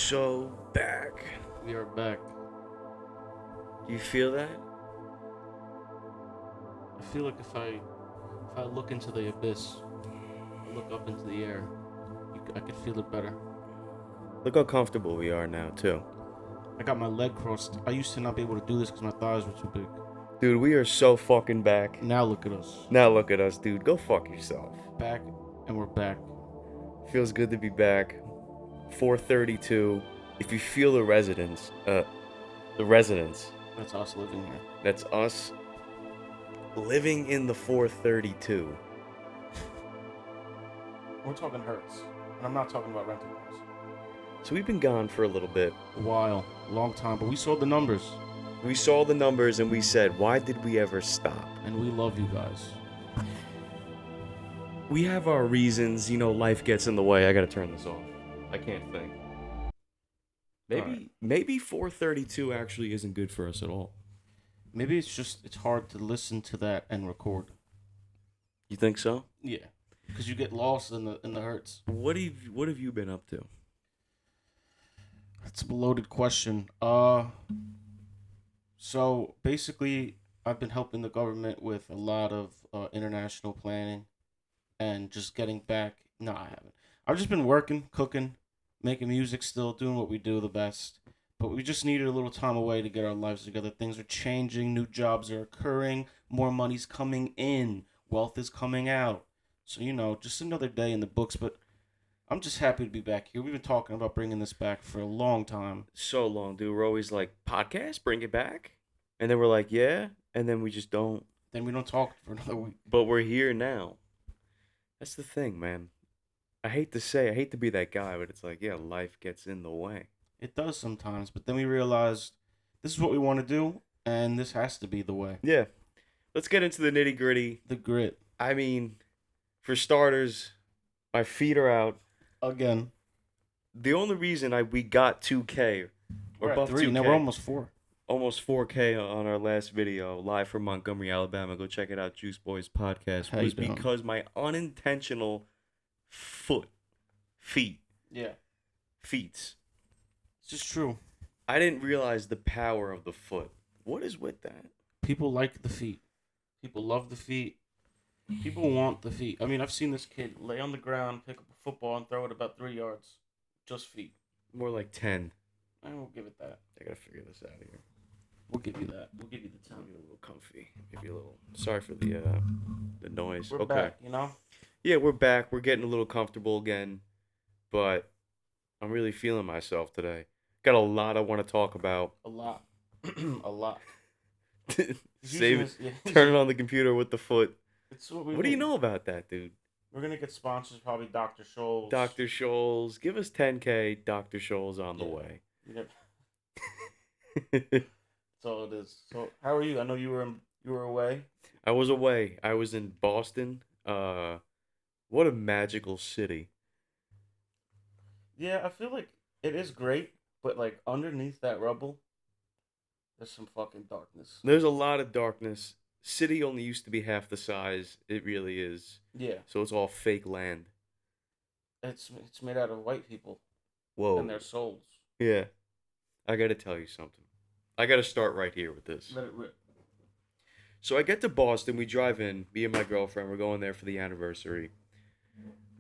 so back. We are back. Do you feel that? I feel like if I look into the abyss, I look up into the air, I could feel it better. Look how comfortable we are now, too. I got my leg crossed. I used to not be able to do this because my thighs were too big. Dude, we are so fucking back. Now look at us. Now look at us, dude. Go fuck yourself. Back, and we're back. Feels good to be back. 432. If you feel the residence, That's us living here. that's us living in the 432. We're talking hertz, and I'm not talking about rental cars. So we've been gone for a little bit. A while, a long time, but we saw the numbers, We saw the numbers and we said, why did we ever stop? and we love you guys. We have our reasons, life gets in the way. I gotta turn this off. I can't think. Maybe 432 actually isn't good for us at all. Maybe it's hard to listen to that and record. You think so? Yeah, because you get lost in the hertz. What have you been up to? That's a loaded question. So basically, I've been helping the government with a lot of international planning, and just getting back. No, I haven't. I've just been working, cooking, making music, still doing what we do the best. But we just needed a little time away to get our lives together. Things are changing, new jobs are occurring, more money's coming in, wealth is coming out. So just another day in the books. But I'm just happy to be back here. We've been talking about bringing this back for a long time. So long, dude. We're always like, podcast, bring it back. And then we're like, yeah. And then we just don't. Then we don't talk for another week. But we're here now. That's the thing, man. I hate to be that guy, but it's like, yeah, life gets in the way. It does sometimes, but then we realized this is what we want to do, and this has to be the way. Yeah. Let's get into the nitty gritty. The grit. I mean, for starters, my feet are out. Again. The only reason we got 2K We're above at 3, 2K, now we're almost 4. almost 4K on our last video, live from Montgomery, Alabama. Go check it out, Juice Boys Podcast. How Was you doing? because my unintentional feet. It's just true. I didn't realize the power of the foot. What is with that? People like the feet. People love the feet. People want the feet. I mean, I've seen this kid lay on the ground, pick up a football, and throw it about 3 yards. Just feet. More like 10. I won't give it that. I gotta figure this out here. We'll give you that. We'll give you the 10. Get a little comfy. Maybe a little. Sorry for the noise. We're okay. back, Yeah, we're back. We're getting a little comfortable again, but I'm really feeling myself today. Got a lot I want to talk about. A lot. A lot. Save it. Yeah. Turn it on the computer with the foot. It's what What do you know about that, dude? We're going to get sponsors, probably Dr. Scholl's. Dr. Scholl's. Give us 10K. Dr. Scholl's on the Yeah. way. Yep. That's all it is. So, how are you? I know you were away. I was away. I was in Boston. What a magical city. Yeah, I feel like it is great, but like underneath that rubble, there's some fucking darkness. There's a lot of darkness. City only used to be half the size. It really is. Yeah, So it's all fake land. it's made out of white people Whoa. and their souls. Yeah. I gotta tell you something. I gotta start right here with this. Let it rip. So I get to Boston. We drive in. Me and my girlfriend. We're going there for the anniversary.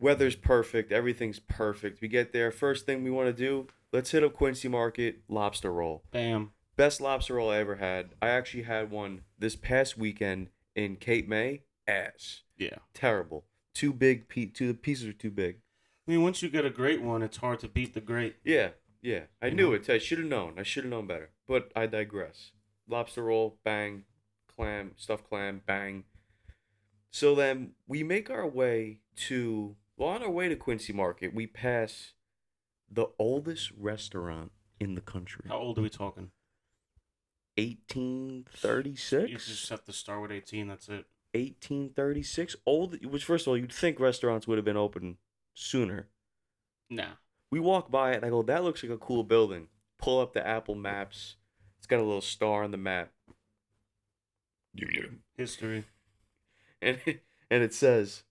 Weather's perfect. Everything's perfect. We get there. First thing we want to do, let's hit up Quincy Market lobster roll. Bam. Best lobster roll I ever had. I actually had one this past weekend in Cape May. Ass. Yeah. Terrible. Too big. The pieces are too big. I mean, once you get a great one, it's hard to beat the great. Yeah. I You knew know? it. I should have known. I should have known better. But I digress. Lobster roll, bang. Clam, stuffed clam, bang. So then we make our way to, on our way to Quincy Market, we pass the oldest restaurant in the country. How old are we talking? 1836? You just have to start with 18. That's it. 1836? Old, which first of all, you'd think restaurants would have been open sooner. Nah. We walk by it and I go, that looks like a cool building. Pull up the Apple Maps. It's got a little star on the map. History. And it says,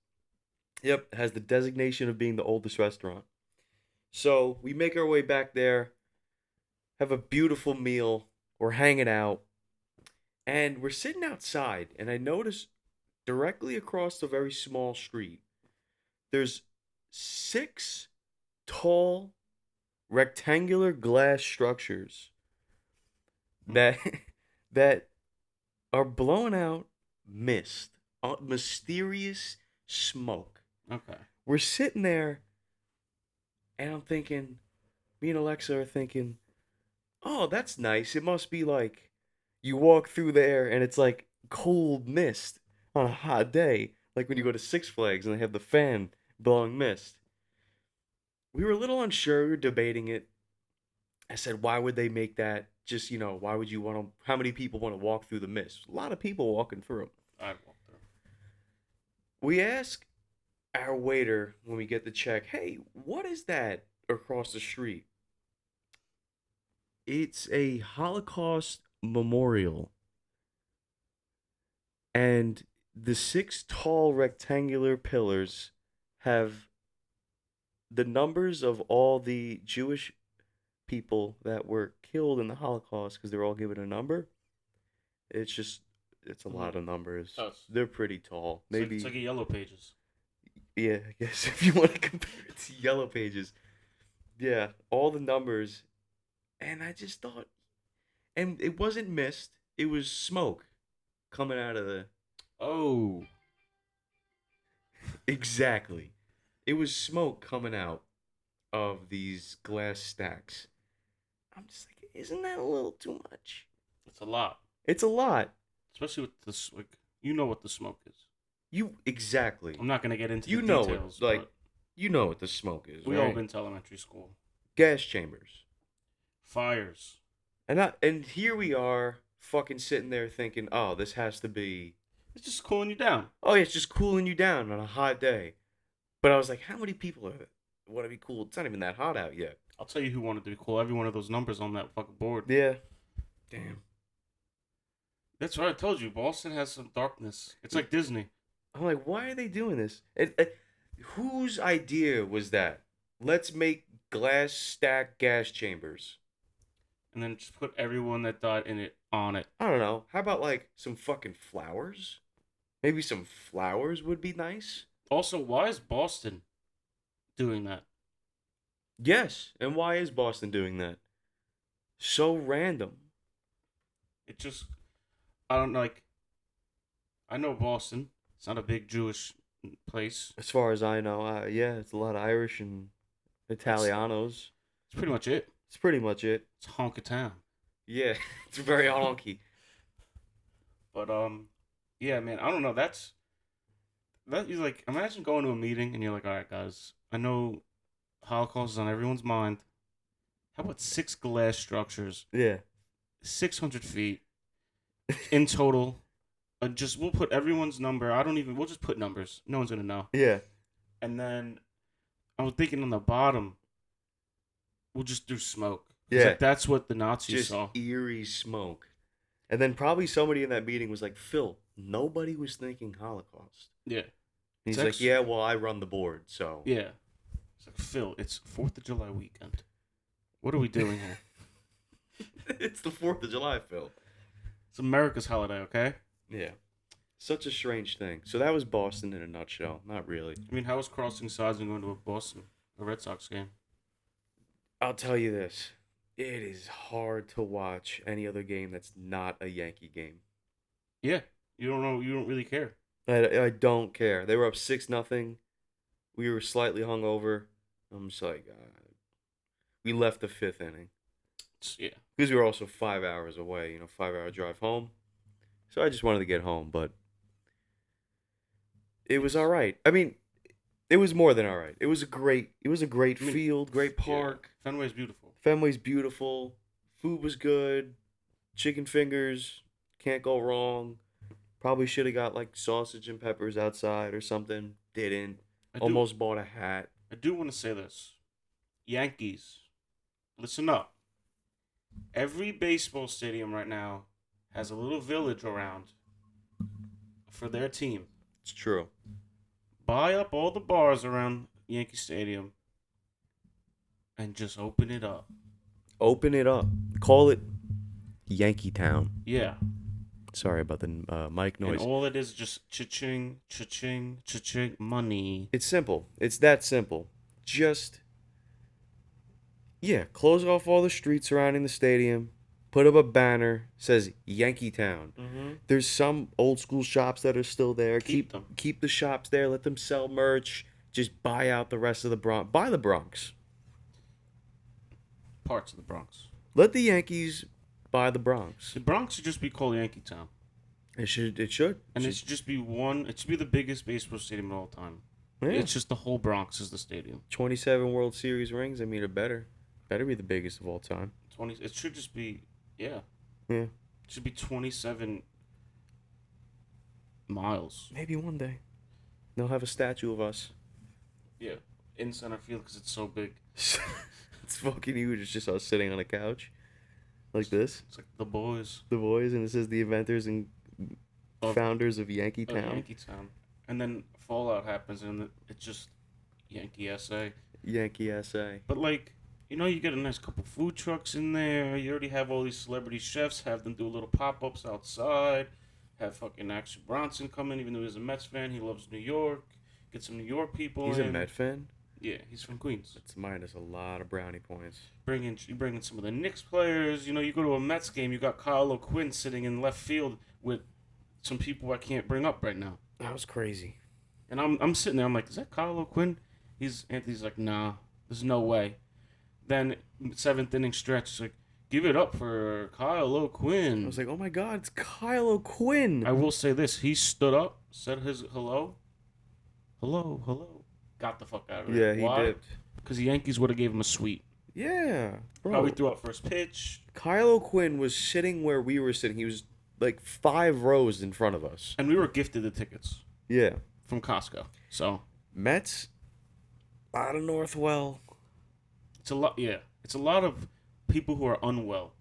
yep, has the designation of being the oldest restaurant. So we make our way back there, have a beautiful meal. We're hanging out, and we're sitting outside. And I notice directly across the very small street, there's six tall rectangular glass structures that that are blowing out mist, mysterious smoke. Okay. We're sitting there, and I'm thinking, me and Alexa are thinking, oh, that's nice. It must be like you walk through there and it's like cold mist on a hot day, like when you go to Six Flags and they have the fan blowing mist. We were a little unsure. We were debating it. I said, why would they make that? Just, why would you want to? How many people want to walk through the mist? A lot of people walking through. I'd walk through. We ask our waiter when we get the check, hey, what is that across the street? It's a Holocaust memorial. And the six tall rectangular pillars have the numbers of all the Jewish people that were killed in the Holocaust because they're all given a number. It's a lot of numbers. Us. They're pretty tall. Maybe It's like a Yellow Pages. yeah, I guess if you want to compare it to Yellow Pages. Yeah, all the numbers. And I just thought, and it wasn't mist, it was smoke coming out of the. Oh. Exactly. It was smoke coming out of these glass stacks. I'm just like, isn't that a little too much? It's a lot. It's a lot. Especially with this, like, you know what the smoke is. Exactly. I'm not going to get into You the know details. it. Like, you know what the smoke is, we right? all been to elementary school. Gas chambers. Fires. And here we are, fucking sitting there thinking, oh, this has to be. It's just cooling you down. Oh, yeah, it's just cooling you down on a hot day. But I was like, how many people want to be cool? It's not even that hot out yet. I'll tell you who wanted to be cool. Every one of those numbers on that fucking board. Yeah. Damn. That's what I told you. Boston has some darkness. It's like Disney. I'm like, why are they doing this? Whose idea was that? Let's make glass stack gas chambers. And then just put everyone that died in it on it. I don't know. How about like some fucking flowers? Maybe some flowers would be nice. Also, why is Boston doing that? Yes. And why is Boston doing that? So random. It just, I don't like, I know Boston. It's not a big Jewish place. As far as I know, yeah, it's a lot of Irish and Italianos. It's pretty much it. It's pretty much it. It's honky town. Yeah, it's very honky. But yeah, man, I don't know. That is like, imagine going to a meeting and you're like, all right, guys, I know Holocaust is on everyone's mind. How about 6 glass structures, Yeah. 600 feet in total? We'll put everyone's number. We'll just put numbers. No one's gonna know. Yeah. And then I was thinking on the bottom, we'll just do smoke. Yeah. Like that's what the Nazis Just saw. eerie smoke. And then probably somebody in that meeting was like, Phil, nobody was thinking Holocaust. Yeah. And he's It's like, yeah, well, I run the board, so. Yeah. It's like, Phil, it's 4th of July weekend. What are we doing here? It's the 4th of July, Phil. It's America's holiday, okay? Yeah. Such a strange thing. So that was Boston in a nutshell. Not really. I mean, how was crossing sides and going to a Red Sox game? I'll tell you this. It is hard to watch any other game that's not a Yankee game. Yeah. You don't really care. I don't care. They were up 6-0. We were slightly hungover. I'm just like, we left the 5th inning. Yeah. Because we were also 5 hours away, 5-hour drive home. So I just wanted to get home, but it was all right. I mean, it was more than all right. It was a great field, great park. Yeah. Fenway's beautiful. Fenway's beautiful. Food was good. Chicken fingers, can't go wrong. Probably should have got like sausage and peppers outside or something. Didn't. Almost bought a hat. I do want to say this. Yankees, listen up. Every baseball stadium right now has a little village around for their team. It's true. Buy up all the bars around Yankee Stadium and just open it up. Open it up. Call it Yankee Town. Yeah. Sorry about the mic And noise. all it is just cha-ching, cha-ching, cha-ching, money. It's simple. It's that simple. Just, yeah, close off all the streets surrounding the stadium. Put up a banner, says Yankee Town. Mm-hmm. There's some old school shops that are still there. Keep them. Keep the shops there. Let them sell merch. Just buy out the rest of the Bronx. Buy the Bronx. Parts of the Bronx. Let the Yankees buy the Bronx. The Bronx should just be called Yankee Town. It should. It should. And it should just be one. It should be the biggest baseball stadium of all time. Yeah. It's just the whole Bronx is the stadium. 27 World Series rings. I mean, it better be the biggest of all time. 20. It should just be, yeah. Yeah. It should be 27 miles. Maybe one day they'll have a statue of us. Yeah, in center field because it's so big. It's fucking huge. It's just us sitting on a couch, like this. It's like the boys. The boys, and it says the inventors and founders of Yankee Of Town. Yankee Town. And then Fallout happens and it's just Yankee SA. Yankee SA. But like, you get a nice couple food trucks in there. You already have all these celebrity chefs. Have them do little pop-ups outside. Have fucking Action Bronson come in, even though he's a Mets fan. He loves New York. Get some New York people He's in. a Met fan? Yeah, he's from Queens. It's minus a lot of brownie points. You bring in some of the Knicks players. You go to a Mets game, you got Kyle O'Quinn sitting in left field with some people I can't bring up right now. That was crazy. And I'm sitting there, I'm like, is that Kyle O'Quinn? Anthony's like, nah, there's no way. Then 7th inning stretch, it's like, give it up for Kyle O'Quinn. I was like, oh my god, it's Kyle O'Quinn. I will say this, he stood up, said his hello, got the fuck out of there. Yeah, he Why? dipped. Because the Yankees would have gave him a sweep. Yeah, bro. Probably threw out first pitch. Kyle O'Quinn was sitting where we were sitting. He was like 5 rows in front of us. And we were gifted the tickets Yeah. from Costco. So Mets out of Northwell. it's a lot. Yeah, it's a lot of people who are unwell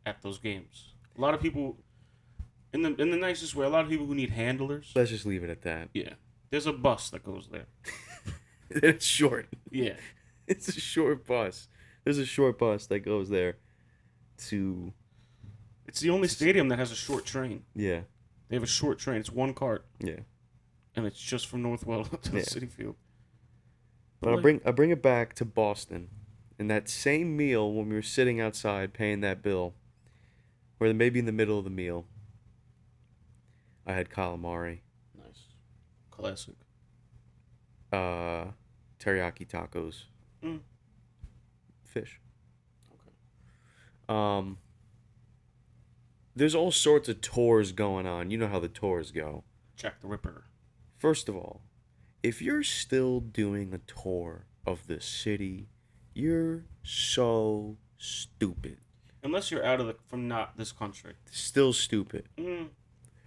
at those games. A lot of people, in the nicest way, a lot of people who need handlers. Let's just leave it at that. Yeah, there's a bus that goes there. It's short. Yeah, It's a short bus. There's a short bus that goes there to... it's the only stadium that has a short train. Yeah. They have a short train. It's one cart, Yeah. and it's just from Northwell to the City Field. But I bring it back to Boston. And that same meal, when we were sitting outside paying that bill, or maybe in the middle of the meal, I had calamari, Nice, classic. teriyaki tacos, Mm. fish. Okay. There's all sorts of tours going on. You know how the tours go. Jack the Ripper. First of all, if you're still doing a tour of the city, you're so stupid. Unless you're out of from not this country. Still stupid. Mm.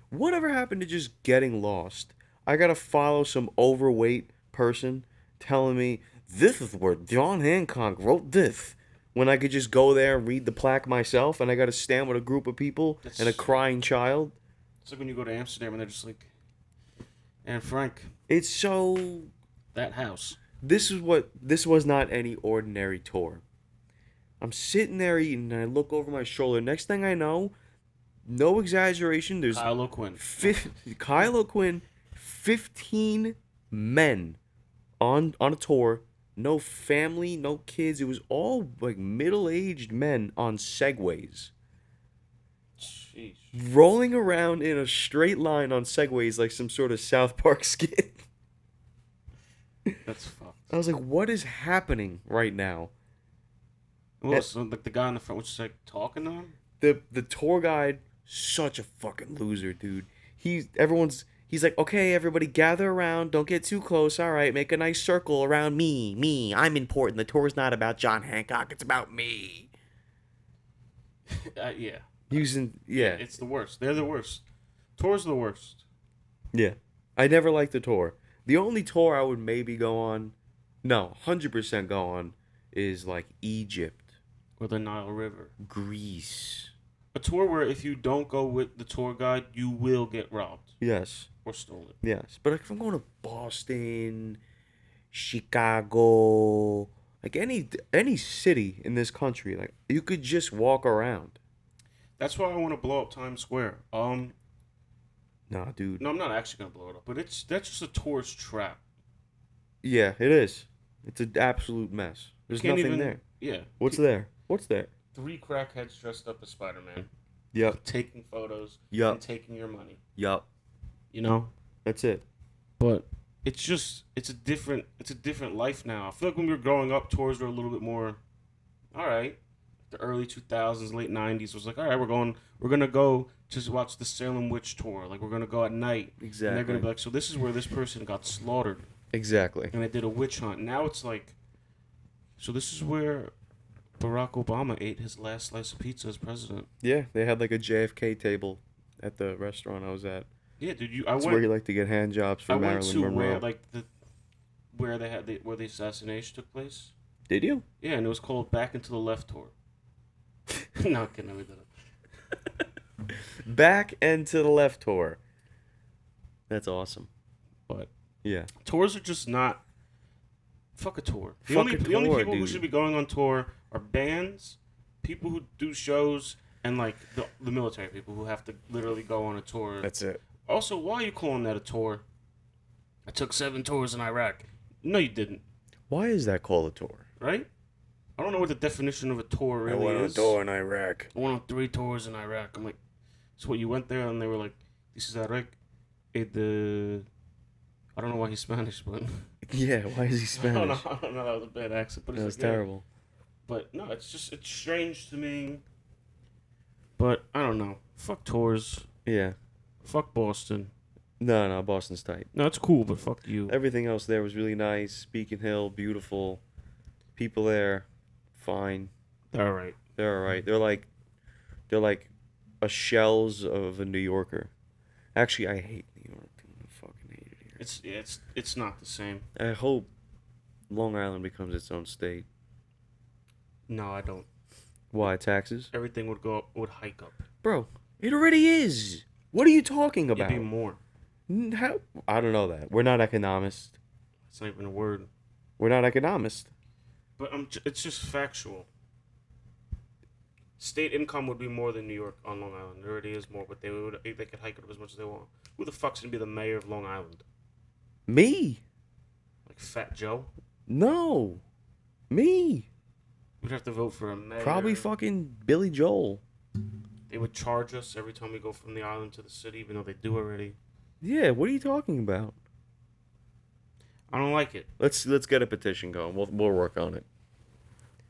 Whatever happened to just getting lost? I gotta follow some overweight person telling me this is where John Hancock wrote this. When I could just go there and read the plaque myself, and I gotta stand with a group of people and a crying child. It's like when you go to Amsterdam and they're just like, and Frank, It's so... that house. This was not any ordinary tour. I'm sitting there eating, and I look over my shoulder. Next thing I know, no exaggeration, there's Kyle O'Quinn. Kyle O'Quinn, 15 men on a tour. No family, no kids. It was all like middle-aged men on Segways. Sheesh. Rolling around in a straight line on Segways like some sort of South Park skit. That's fucked. I was like, what is happening right now? Well, so like the guy in the front was just like talking to him. The tour guide, such a fucking loser, dude. He's like, okay, everybody gather around, don't get too close, all right, make a nice circle around me, I'm important. The tour's not about John Hancock, it's about me. Yeah. Yeah. It's the worst. They're the worst. Tour's the worst. Yeah. I never liked the tour. The only tour I would maybe go on, 100% go on, is like Egypt. Or the Nile River. Greece. A tour where if you don't go with the tour guide, you will get robbed. Yes. Or stolen. Yes. But if I'm going to Boston, Chicago, Like any city in this country, like you could just walk around. That's why I want to blow up Times Square. Nah, dude. No, I'm not actually gonna blow it up, but that's just a tourist trap. Yeah, it is. It's an absolute mess. You There's can't nothing even. there. Yeah. What's there? What's there? Three crackheads dressed up as Spider-Man, Yep. taking photos and Yup. taking your money. Yup. You know. That's it. But it's a different life now. I feel like when we were growing up, tours were a little bit more. All right. The early 2000s, late 90s was like, all right, we're gonna go just watch the Salem Witch tour. Like we're gonna go at night. Exactly. And they're gonna be like, so this is where this person got slaughtered. Exactly. And they did a witch hunt. Now it's like, so this is where Barack Obama ate his last slice of pizza as president. Yeah, they had like a JFK table at the restaurant I was at. Yeah, dude. That's where he liked to get hand jobs for I went Marilyn to Monroe. where the assassination took place. Did you? Yeah, and it was called Back into the Left tour. No kidding, I made that up. Back and to the left tour. That's awesome. But Yeah. tours are just not. Fuck a tour. The Fuck only a people tour, who dude. should be going on tour are bands, people who do shows, and like the military people who have to literally go on a tour. That's it. Also, why are you calling that a tour? I took 7 tours in Iraq. No, you didn't. Why is that called a tour? Right? I don't know what the definition of a tour really is. in Iraq. I went on 3 tours in Iraq. I'm like, so what? You went there and they were like, "This is Iraq." I don't know why he's Spanish, but Yeah, why is he Spanish? I don't know. That was a bad accent, but That it's was like, yeah. terrible. But no, it's strange to me. But I don't know. Fuck tours. Yeah. Fuck Boston. No, Boston's tight. No, it's cool, but fuck you. Everything else there was really nice. Beacon Hill, beautiful. People there, fine. All right. They're all right. They're like a shells of a New Yorker. Actually, I hate New York. I fucking hate it here. It's not the same. I hope Long Island becomes its own state. No, I don't. Why, taxes? Everything would hike up. Bro, it already is. What are you talking about? It'd be more. How? I don't know that. We're not economists. It's not even a word. We're not economists. But it's just factual. State income would be more than New York on Long Island. There already is more, but they could hike it up as much as they want. Who the fuck's gonna be the mayor of Long Island? Me? Like Fat Joe? No. Me. We'd have to vote for a mayor. Probably fucking Billy Joel. They would charge us every time we go from the island to the city, even though they do already. Yeah, what are you talking about? I don't like it. Let's get a petition going. We'll work on it.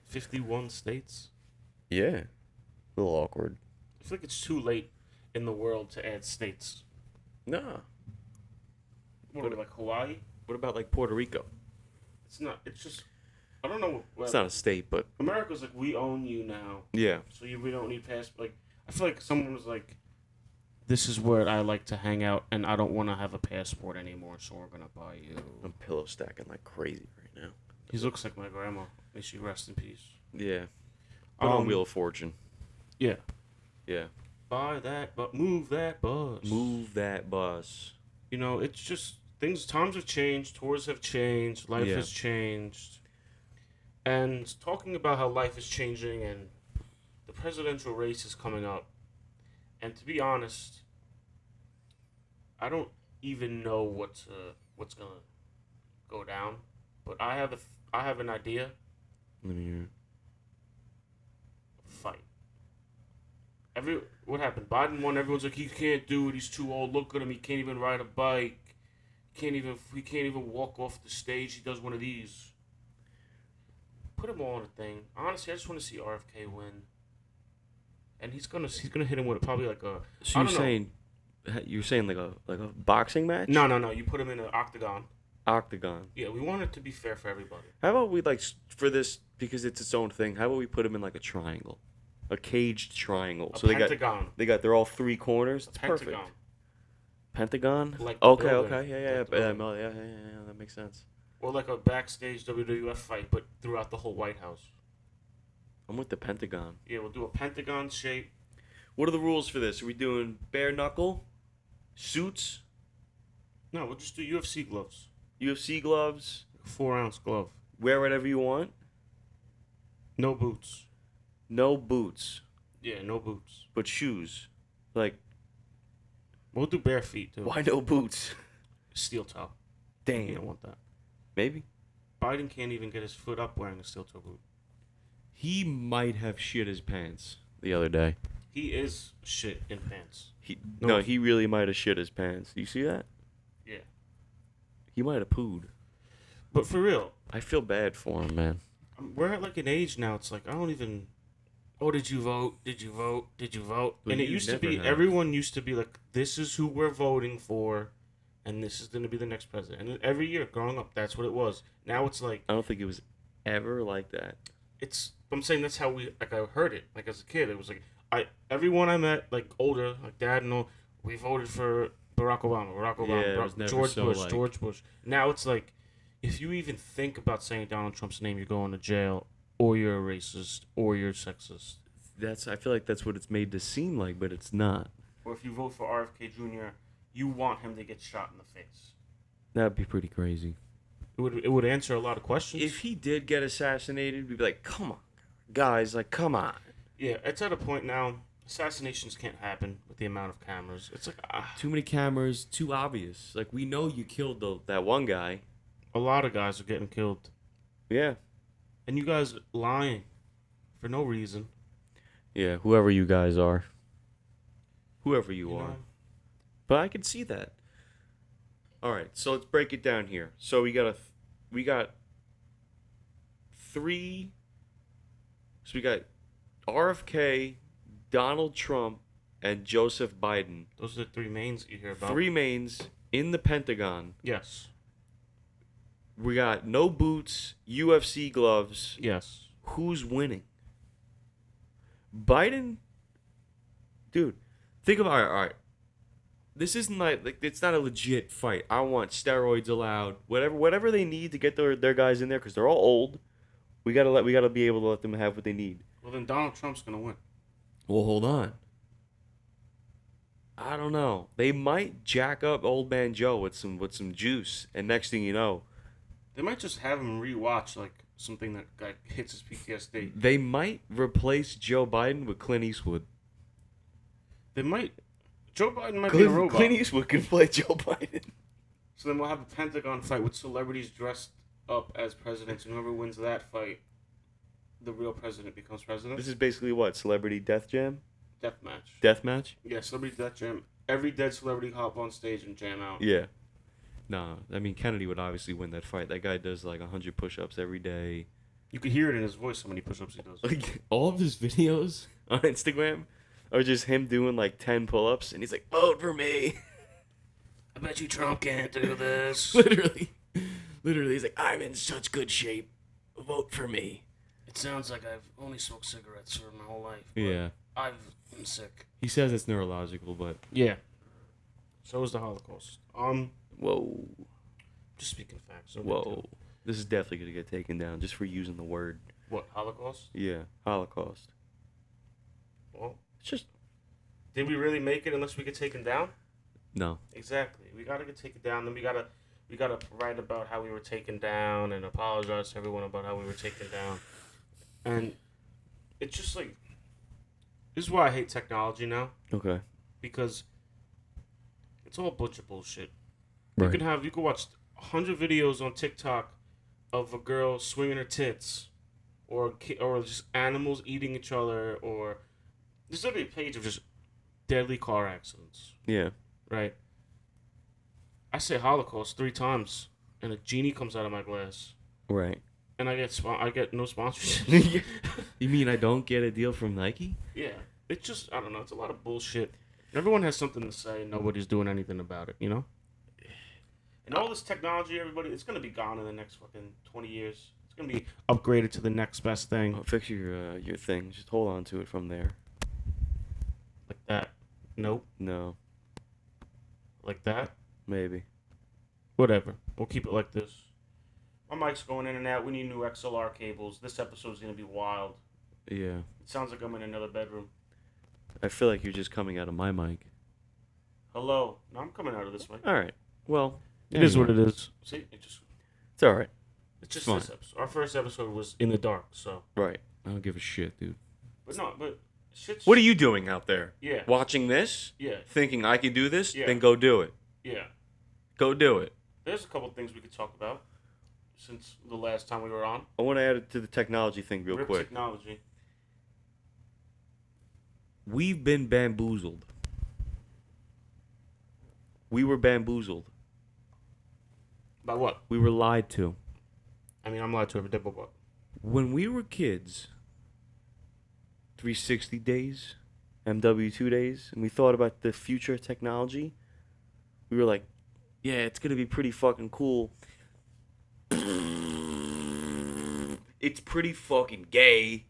51 states? Yeah. A little awkward. I feel like it's too late in the world to add states. Nah. What are we, like Hawaii? What about like Puerto Rico? It's not. It's just. I don't know. It's not a state, but America's like, we own you now. yeah. So we don't need passport. Like, I feel like someone was like, this is where I like to hang out, and I don't want to have a passport anymore, so we're gonna buy you. I'm pillow stacking like crazy right now. He looks like my grandma. May she rest in peace. Yeah. Put on Wheel of Fortune. Yeah. Yeah. Buy that, but move that bus. Move that bus. You know, it's just things. Times have changed. Tours have changed. Life has changed. And talking about how life is changing and the presidential race is coming up. And to be honest, I don't even know what's gonna go down. But I have an idea. Let me hear it. Fight. What happened? Biden won. Everyone's like, he can't do it. He's too old. Look at him. He can't even ride a bike. He can't even walk off the stage. He does one of these. Put him all on a thing. Honestly, I just want to see RFK win. And he's gonna hit him with probably like a. So you're saying like a boxing match? No. You put him in an octagon. Octagon. Yeah, we want it to be fair for everybody. How about we for this, because it's its own thing, how about we put him in like a triangle? A caged triangle. A so pentagon. they're all 3 corners. It's Pentagon. perfect. Pentagon? Like the Okay, building. yeah, Like the building. yeah, that makes sense. Or like a backstage WWF fight, but throughout the whole White House. I'm with the Pentagon. Yeah, we'll do a pentagon shape. What are the rules for this? Are we doing bare knuckle? Suits? No, we'll just do UFC gloves. UFC gloves? Like a 4-ounce glove. Wear whatever you want? No boots. No boots, Yeah, no boots. but shoes. Like, We'll do bare feet too. why no boots? Steel toe. You don't Damn. want that. Maybe. Biden can't even get his foot up wearing a steel toe boot. He might have shit his pants the other day. He is shit in pants. No, he really might have shit his pants. Do you see that? Yeah. He might have pooed. But for real, I feel bad for him, man. we're at like an age now. It's like I don't even. Oh, did you vote? Did you vote? Did you vote? Well, and it you used to never be have. everyone used to be like, this is who we're voting for, and this is going to be the next president. And then every year growing up, that's what it was. Now it's like I don't think it was ever like that. I'm saying that's how I heard it. Like as a kid, it was like everyone I met, like older, like dad and all, we voted for Barack Obama, Yeah, it was never George so, Bush, like- George Bush. Now it's like, if you even think about saying Donald Trump's name, you're going to jail, or you're a racist, or you're sexist. I feel like that's what it's made to seem like, but it's not. Or if you vote for RFK Jr., you want him to get shot in the face. That'd be pretty crazy. It would answer a lot of questions. If he did get assassinated, we'd be like, come on, guys, like, come on. Yeah, it's at a point now. Assassinations can't happen with the amount of cameras. It's like Too many cameras, too obvious. Like, we know you killed that one guy. a lot of guys are getting killed, Yeah. and you guys lying for no reason. Yeah, whoever you guys are. Whoever you are. know? But I can see that. All right, so let's break it down here. So we got three. So we got RFK, Donald Trump, and Joseph Biden. Those are the three mains that you hear about. Three mains in the Pentagon. Yes. We got no boots, UFC gloves. Yes. Who's winning? Biden? Dude, think about it. All right. This isn't like it's not a legit fight. I want steroids allowed. Whatever they need to get their guys in there because they're all old. We gotta be able to let them have what they need. Well, then Donald Trump's gonna win. Well, hold on. I don't know. They might jack up Old Man Joe with some juice, and next thing you know, They might just have him rewatch like something that hits his PTSD. they might replace Joe Biden with Clint Eastwood. They might. Joe Biden might be a robot. Clint Eastwood can play Joe Biden. So then we'll have a Pentagon fight with celebrities dressed up as presidents, and whoever wins that fight, the real president becomes president. This is basically what? Celebrity Death Jam? Death match. Death match? Yeah, celebrity death jam. Every dead celebrity hop on stage and jam out. Yeah. No, I mean Kennedy would obviously win that fight. That guy does like 100 push-ups every day. You could hear it in his voice how many push-ups he does. Like all of his videos on Instagram are just him doing like 10 pull-ups, and he's like, "Vote for me." I bet you Trump can't do this. literally, he's like, "I'm in such good shape. Vote for me." It sounds like I've only smoked cigarettes for my whole life. But Yeah. I'm sick. He says it's neurological, but Yeah. So was the Holocaust. whoa, Just speaking facts. No big whoa, deal. this is definitely gonna get taken down just for using the word. What, Holocaust? Yeah, Holocaust. Well, It's just did we really make it unless we get taken down? no. Exactly. We gotta get taken down. Then we gotta write about how we were taken down and apologize to everyone about how we were taken down. And it's just like, this is why I hate technology now, Okay. because it's all a bunch of bullshit. Right. You can watch 100 videos on TikTok of a girl swinging her tits, or just animals eating each other, or there's literally a page of just deadly car accidents. Yeah. Right. I say Holocaust 3 times, and a genie comes out of my glass, Right. and I get no sponsorship. You mean I don't get a deal from Nike? Yeah, it's just, I don't know. It's a lot of bullshit. Everyone has something to say. Nobody's doing anything about it. You know. And all this technology, everybody, it's gonna be gone in the next fucking 20 years. It's gonna be upgraded to the next best thing, Oh, fix your thing. Just hold on to it from there. like that. Nope. No, Like that. maybe. Whatever. We'll keep it like this. My mic's going in and out. We need new XLR cables. This episode's gonna be wild. Yeah. It sounds like I'm in another bedroom. I feel like you're just coming out of my mic. Hello. No, I'm coming out of this way. All right. Well, It is what it is. See, It's all right. it's just Fine. this episode. Our first episode was in the dark, so Right. I don't give a shit, dude. But shit's... What are you doing out there? Yeah. Watching this? Yeah. Thinking I can do this? Yeah. Then go do it. Yeah. Go do it. There's a couple things we could talk about since the last time we were on. I want to add it to the technology thing real quick. Technology. We've been bamboozled. We were bamboozled. By what? We were lied to. I mean, I'm lied to every day, but what? When we were kids, 360 days, MW2 days, and we thought about the future technology, we were like, yeah, it's going to be pretty fucking cool. It's pretty fucking gay.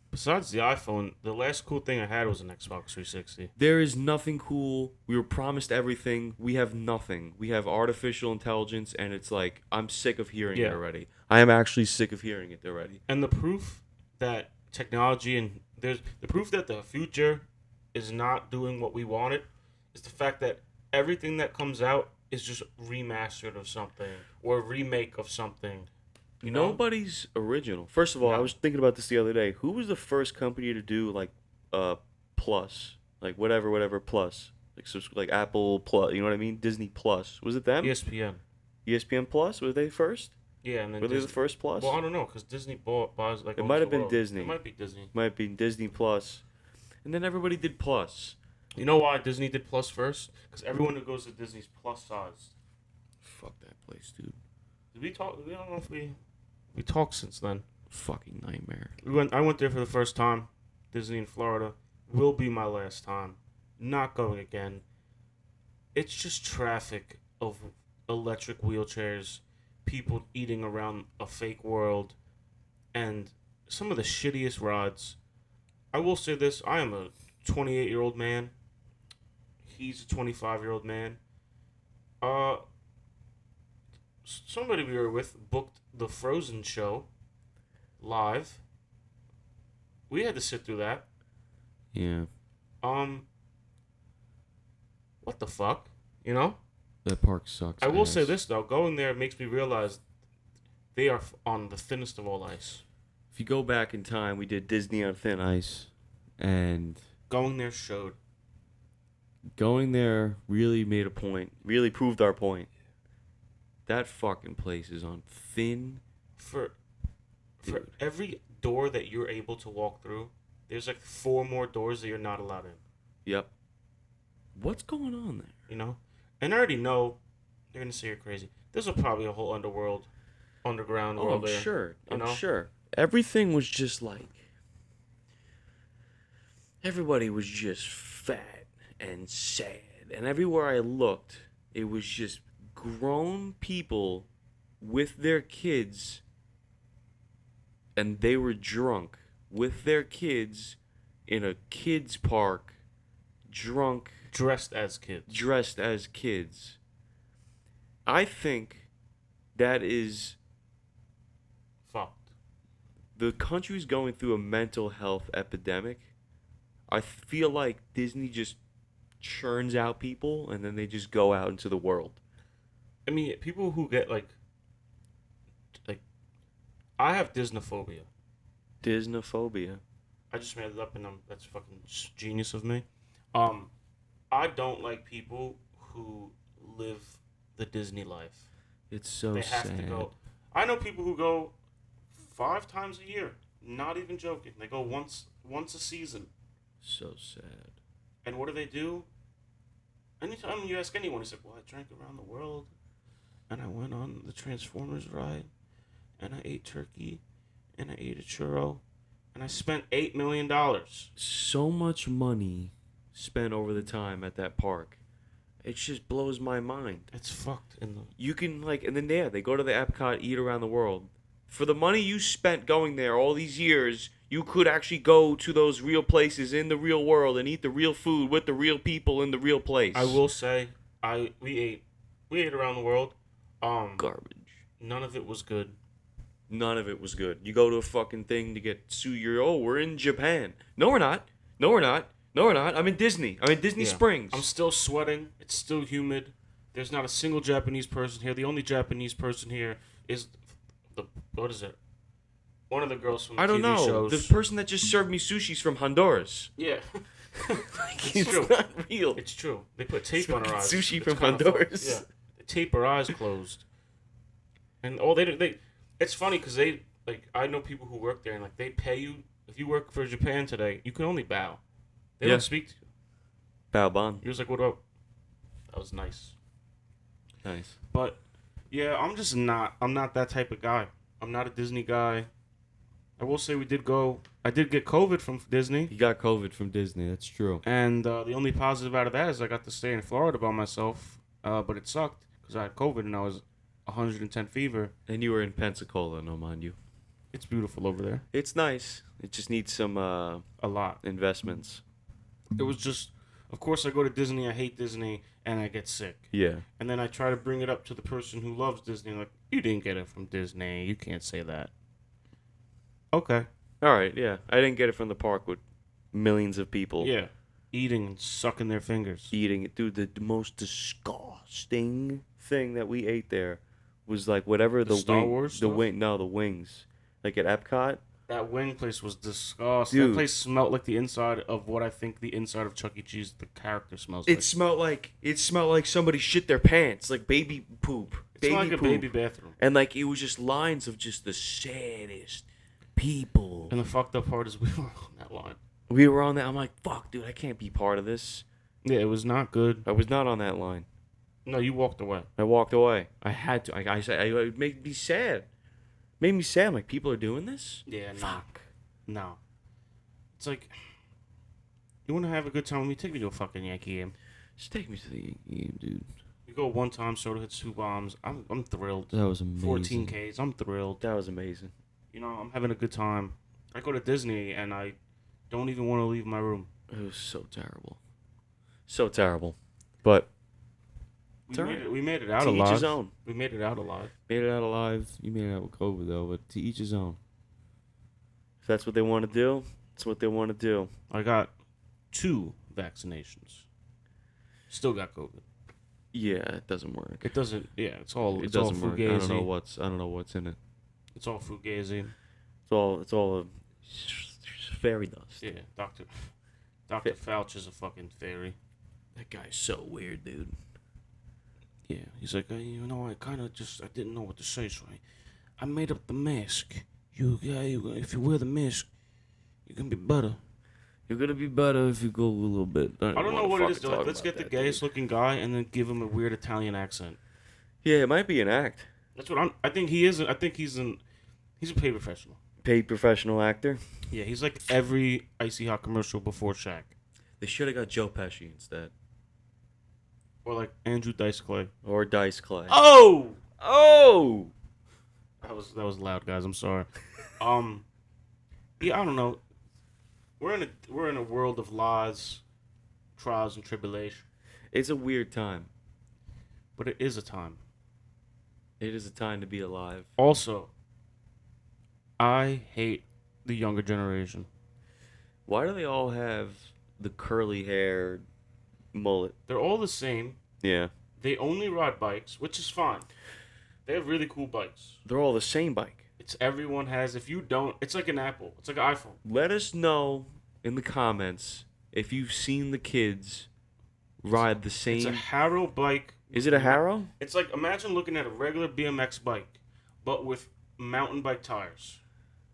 Besides the iPhone, the last cool thing I had was an Xbox 360. There is nothing cool. We were promised everything. We have nothing. We have artificial intelligence, and it's like, I'm sick of hearing it already. I am actually sick of hearing it already. And the proof that technology the proof that the future is not doing what we wanted is the fact that everything that comes out is just remastered of something or a remake of something. You know? Nobody's original. First of all, I was thinking about this the other day. Who was the first company to do like Plus, like whatever Plus, like Apple Plus? You know what I mean? Disney Plus. Was it them? ESPN. ESPN Plus. Were they first? Yeah, and then were they the first Plus? Well, I don't know because Disney buys like. It might have been world. Disney. It might be Disney. Might be Disney Plus, and then everybody did Plus. You know why Disney did Plus first? Because everyone who goes to Disney's plus size. Fuck that place, dude. Did we talk? We don't know if we talked since then. Fucking nightmare. I went there for the first time. Disney in Florida will be my last time. Not going again. It's just traffic of electric wheelchairs, people eating around a fake world, and some of the shittiest rides. I will say this: I am a 28-year-old man. He's a 25-year-old man. Somebody we were with booked the Frozen show live. We had to sit through that. Yeah. What the fuck? You know? That park sucks. I will say this though, going there makes me realize they are on the thinnest of all ice. If you go back in time, we did Disney on thin ice, and going there showed. Going there really made a point. Really proved our point. That fucking place is on thin. For every door that you're able to walk through, there's like 4 more doors that you're not allowed in. Yep. What's going on there? You know? And I already know they're gonna say you're crazy. There's probably a whole underground world there. Sure. You know? I'm sure. Everything was just like... Everybody was just fat and sad. And everywhere I looked, it was just grown people with their kids, and they were drunk with their kids in a kids park, drunk, dressed as kids. I think that is fucked. The country's going through a mental health epidemic. I feel like Disney just churns out people and then they just go out into the world. I mean, people who get like I have Disneyphobia. Disneyphobia. I just made it up, and that's fucking genius of me. I don't like people who live the Disney life. It's so they have sad. to go. I know people who go 5 times a year. Not even joking. They go once a season. So sad. And what do? Anytime you ask anyone, he's like, "Well, I drank around the world, and I went on the Transformers ride, and I ate turkey, and I ate a churro, and I spent $8 million." So much money spent over the time at that park. It just blows my mind. It's fucked. You can and then they go to the Epcot, eat around the world. For the money you spent going there all these years, you could actually go to those real places in the real world and eat the real food with the real people in the real place. I will say, we ate around the world. Garbage. None of it was good. None of it was good. You go to a fucking thing to get we're in Japan. No, we're not. No, we're not. No, we're not. I'm in Disney. I'm in Disney Springs. I'm still sweating. It's still humid. There's not a single Japanese person here. The only Japanese person here is what is it? one of the girls from the I don't TV know. shows. The person that just served me sushi's from Honduras. Yeah. It's true. not real. It's true. They put tape on her eyes. Sushi It's from kinda Honduras. Yeah. They tape her eyes closed. And they it's funny because they, like, I know people who work there and, like, they pay you. If you work for Japan today, you can only bow. They Yeah. don't speak to you. Bow bon. You're just like, what up? That was nice. Nice. But, yeah, I'm not that type of guy. I'm not a Disney guy. I will say I did get COVID from Disney. You got COVID from Disney. That's true. And the only positive out of that is I got to stay in Florida by myself. But it sucked because I had COVID and I was 110 fever. And you were in Pensacola, no mind you. It's beautiful over there. It's nice. It just needs some A lot. investments. It was just, of course, I go to Disney. I hate Disney, and I get sick. Yeah. And then I try to bring it up to the person who loves Disney. Like, you didn't get it from Disney. You can't say that. Okay. All right. Yeah. I didn't get it from the park with millions of people. Yeah. Eating and sucking their fingers. Eating it. Dude, the most disgusting thing that we ate there was like whatever the Star wing, Wars the stuff? wing. No, the wings. Like at Epcot. That wing place was disgusting. Dude. That place smelled like the inside of what I think the inside of Chuck E. Cheese, the character smells It like. smelled like somebody shit their pants, like baby poop. It's Baby like a poop. baby bathroom. And like it was just lines of just the saddest people. And the fucked up part is we were on that line. We were on that. I'm like, fuck, dude, I can't be part of this. Yeah, it was not good. I was not on that line. No, you walked away. I walked away. I had to. I said, it made me sad. Made me sad. I'm like, people are doing this? Yeah, no. Fuck. No. It's like, you want to have a good time with me? Take me to a fucking Yankee game. Just take me to the game, dude. We go one time, soda hits 2 bombs. I'm thrilled. That was amazing. 14 Ks. I'm thrilled. That was amazing. You know, I'm having a good time. I go to Disney and I don't even want to leave my room. It was so terrible. So terrible. But We made it out to alive. each his own. We made it out alive. Made it out alive. You made it out with COVID, though. But to each his own. If that's what they want to do, that's what they want to do. I got 2 vaccinations. Still got COVID. Yeah, it doesn't work. It doesn't. Yeah, it's all. It It's all doesn't work. fugazi. I don't know what's in it. It's all fugazi. It's all a fairy dust. Yeah, Dr. Fauci is a fucking fairy. That guy's so weird, dude. Yeah, he's like, you know, I didn't know what to say, so I made up the mask. If you wear the mask, you're gonna be better. You're gonna be better if you go a little bit. I don't know what it is, though. Like, let's get the gayest looking guy and then give him a weird Italian accent. Yeah, it might be an act. That's what I think he is. I think he's a paid professional. Paid professional actor. Yeah, he's like every Icy Hot commercial before Shaq. They should have got Joe Pesci instead. Or like Andrew Dice Clay. Or Dice Clay. Oh! Oh! That was loud, guys. I'm sorry. Yeah, I don't know. We're in a world of lies, trials, and tribulation. It's a weird time. But it is a time. It is a time to be alive. Also, I hate the younger generation. Why do they all have the curly hair mullet? They're all the same. Yeah. They only ride bikes, which is fine. They have really cool bikes. They're all the same bike. It's everyone has. If you don't, it's like an Apple. It's like an iPhone. Let us know in the comments if you've seen the kids ride the same. It's a Harrow bike. Is it a Harrow? It's like, imagine looking at a regular BMX bike, but with mountain bike tires.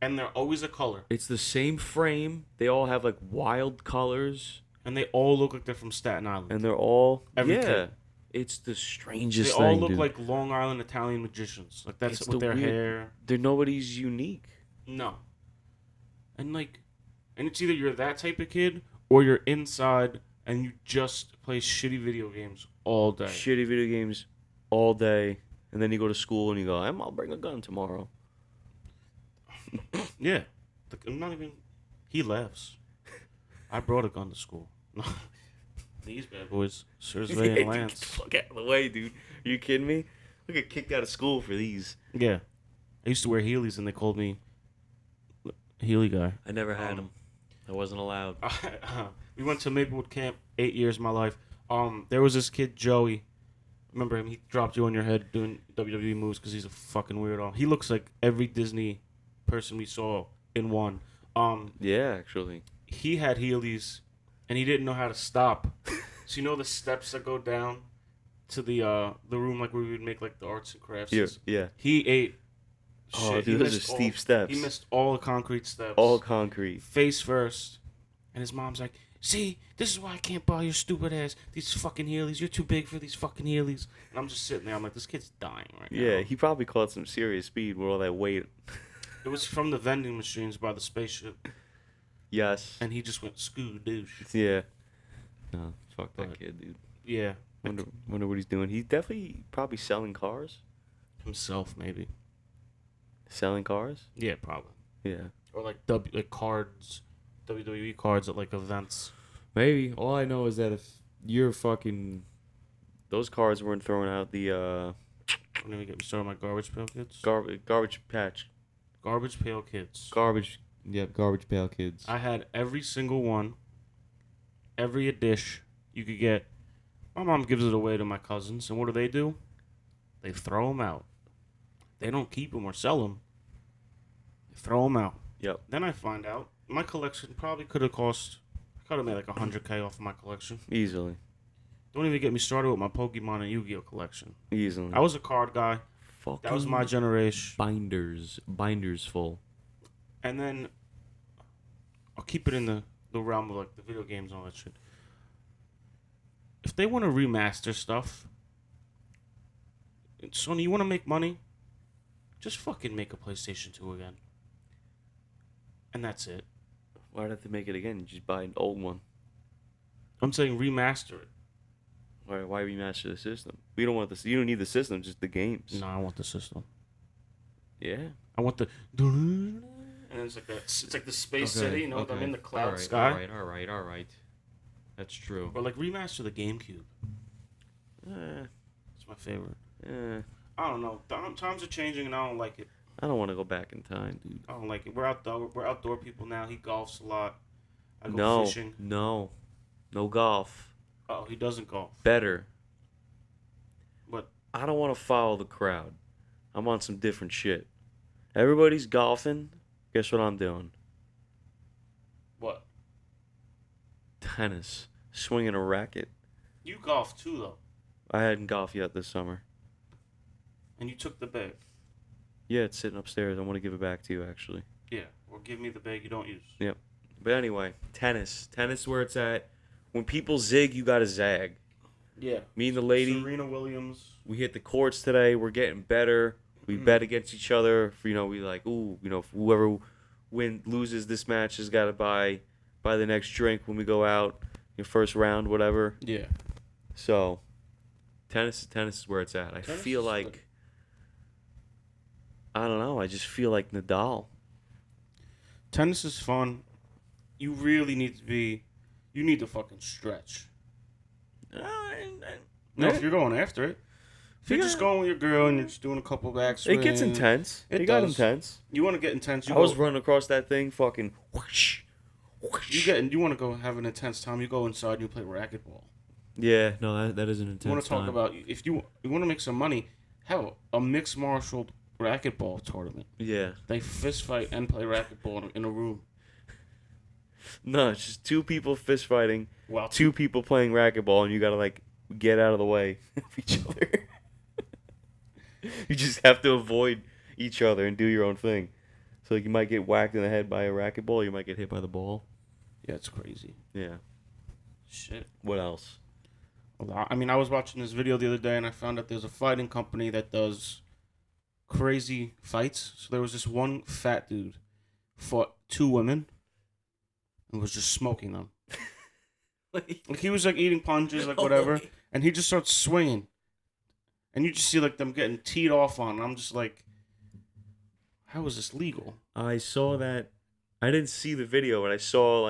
And they're always a color. It's the same frame. They all have like wild colors. And they all look like they're from Staten Island. And they're all Every yeah. kid. It's the strangest They thing. all look dude. like Long Island Italian magicians. Like that's It's with the their weird- hair. They're nobody's unique. No. And it's either you're that type of kid or you're inside and you just play shitty video games all day. Shitty video games all day, and then you go to school and you go, I'll bring a gun tomorrow. Yeah. I'm not even. He laughs. I brought a gun to school. These bad boys, Sursvey and Lance. Get the fuck out of the way, dude. Are you kidding me? I get kicked out of school for these. Yeah. I used to wear Heelys and they called me Heely guy. I never had them. I wasn't allowed. We went to Maplewood Camp 8 years of my life. There was this kid, Joey. Remember him? He dropped you on your head doing WWE moves because he's a fucking weirdo. He looks like every Disney person we saw in one. Yeah, actually. He had Heelys, and he didn't know how to stop. So you know the steps that go down to the room like where we would make like the arts and crafts. Yeah, yeah. He ate. Oh, Shit, dude, those are steep steps. He missed all the concrete steps. All concrete. Face first. And his mom's like, see, this is why I can't buy your stupid ass. These fucking Heelys. You're too big for these fucking Heelys. And I'm just sitting there. I'm like, this kid's dying right now. Yeah, he probably caught some serious speed with all that weight. It was from the vending machines by the spaceship. Yes. And he just went scoo-douche. Yeah. No, fuck that kid, dude. Yeah. Wonder what he's doing. He's definitely probably selling cars. Himself, maybe. Selling cars? Yeah, probably. Yeah. Or like cards, WWE cards at like events. Maybe. All I know is that if you're fucking... Those cards weren't throwing out the, Don't even get me started on my garbage pail kids. Garbage patch. Garbage pail kids. Garbage pail kids. I had every single one. Every dish you could get. My mom gives it away to my cousins. And what do? They throw them out. They don't keep them or sell them. They throw them out. Yep. Then I find out my collection probably could have cost... I could have made like $100K off of my collection. Easily. Don't even get me started with my Pokemon and Yu-Gi-Oh collection. Easily. I was a card guy. Fucking That was my generation. Binders full. And then I'll keep it in the realm of like the video games and all that shit. If they want to remaster stuff, Sony, you want to make money? Just fucking make a PlayStation 2 again. And that's it. Why'd I have to make it again? You just buy an old one. I'm saying remaster it. Why remaster the system? We don't want this. You don't need the system, just the games. No, I want the system. Yeah. I want the... And it's like it's like the space city, you know, I'm in the cloud sky. All right. That's true. Or like remaster the GameCube. It's my favorite. I don't know. Times are changing and I don't like it. I don't want to go back in time, dude. I don't like it. We're outdoor people now. He golfs a lot. I go fishing. No golf. Oh, he doesn't golf. Better. But I don't want to follow the crowd. I'm on some different shit. Everybody's golfing. Guess what I'm doing? What? Tennis. Swinging a racket. You golf too, though. I hadn't golfed yet this summer. And you took the bag. Yeah, it's sitting upstairs. I want to give it back to you, actually. Yeah, or give me the bag you don't use. Yep. But anyway, tennis. Tennis is where it's at. When people zig, you got to zag. Yeah. Me and the lady. Serena Williams. We hit the courts today. We're getting better. We bet against each other. We like, whoever loses this match has got to buy the next drink when we go out. Your first round, whatever. Yeah. So, tennis is where it's at. I feel like... Good. I don't know. I just feel like Nadal. Tennis is fun. You really need to be... You need to fucking stretch. No, if you're going after it. If you're just going with your girl and you're just doing a couple backswings... It gets intense. It got intense. You want to get intense. I was running across that thing fucking... Whoosh, whoosh. You want to go have an intense time. You go inside and you play racquetball. Yeah, no, that is an intense You want to talk time. about... If you want to make some money, hell, a mixed martial racquetball tournament. Yeah. They fist fight and play racquetball in a room. No, it's just two people fist fighting, Wow. two people playing racquetball, and you gotta like get out of the way of each other. You just have to avoid each other and do your own thing. So like, you might get whacked in the head by a racquetball, you might get hit by the ball. Yeah, it's crazy. Yeah. Shit. What else? I mean, I was watching this video the other day, and I found out there's a fighting company that does crazy fights. So there was this one fat dude fought two women and was just smoking them. Like he was like eating punches, like whatever, and he just starts swinging, and you just see like them getting teed off on. And I'm just like, how is this legal? I saw that. I didn't see the video, but I saw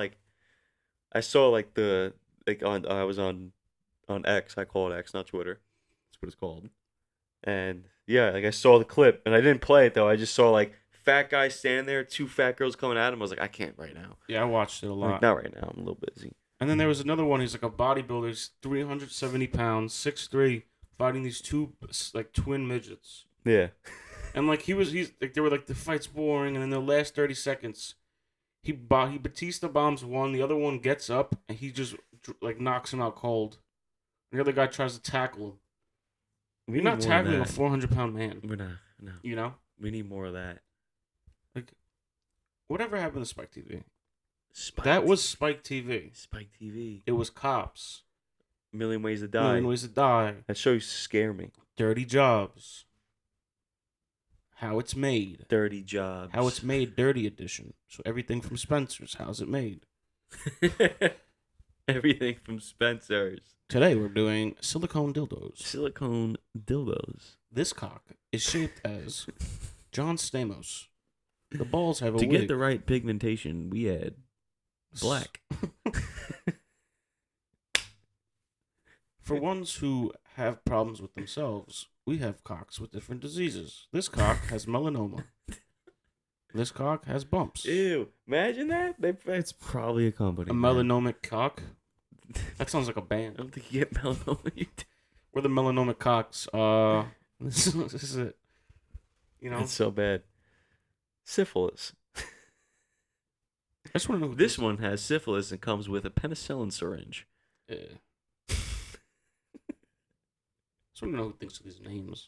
the I was on X. I call it X, not Twitter. That's what it's called. And yeah, like I saw the clip, and I didn't play it though. I just saw like fat guy standing there, two fat girls coming at him. I was like, I can't right now. Yeah, I watched it a lot. Like, not right now. I'm a little busy. And then there was another one. He's like a bodybuilder. He's 370 pounds, 6'3", fighting these two like twin midgets. Yeah. And like he's like they were like the fight's boring, and in the last 30 seconds, he Batista bombs one, the other one gets up, and he just like knocks him out cold. The other guy tries to tackle him. We You're need not more of tackling a that. 400-pound man. We're not. No. You know, We need more of that. like whatever happened to Spike TV? Spike. That was Spike TV. Spike TV. It was Cops, Million Ways to Die. Million Ways to Die, That show used to scare me. Dirty Jobs, How It's Made, Dirty Jobs. How It's Made, Dirty Edition. So everything from Spencer's. How's it made? Everything from Spencer's. Today we're doing silicone dildos. Silicone dildos. This cock is shaped as John Stamos. The balls have a To wig. get the right pigmentation, we add black. For ones who have problems with themselves, we have cocks with different diseases. This cock has melanoma. This cock has bumps. Ew. Imagine that. That's probably a company. A melanomic cock? That sounds like a I band. don't think you get melanoma. We're the melanoma cocks. This is it. You know? It's so bad. Syphilis. I just want to know who This one has syphilis and comes with a penicillin syringe. Yeah. I just want to know who thinks of these names.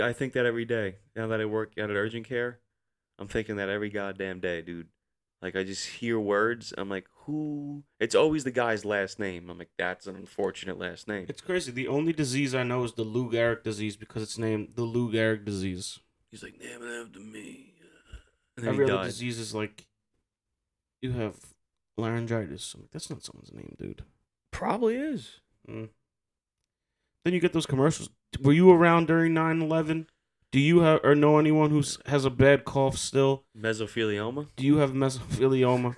I think that every day. Now that I work at urgent care, I'm thinking that every goddamn day, dude. Like, I just hear words. I'm like, who? It's always the guy's last name. I'm like, that's an unfortunate last name. It's crazy. The only disease I know is the Lou Gehrig disease because it's named the Lou Gehrig disease. He's like, name it after me. And then Every he other died. disease is like, you have laryngitis. I'm like, that's not someone's name, dude. Probably is. Mm. Then you get those commercials. Were you around during 9/11? Do you have or know anyone who has a bad cough still? Mesothelioma? Do you have mesothelioma?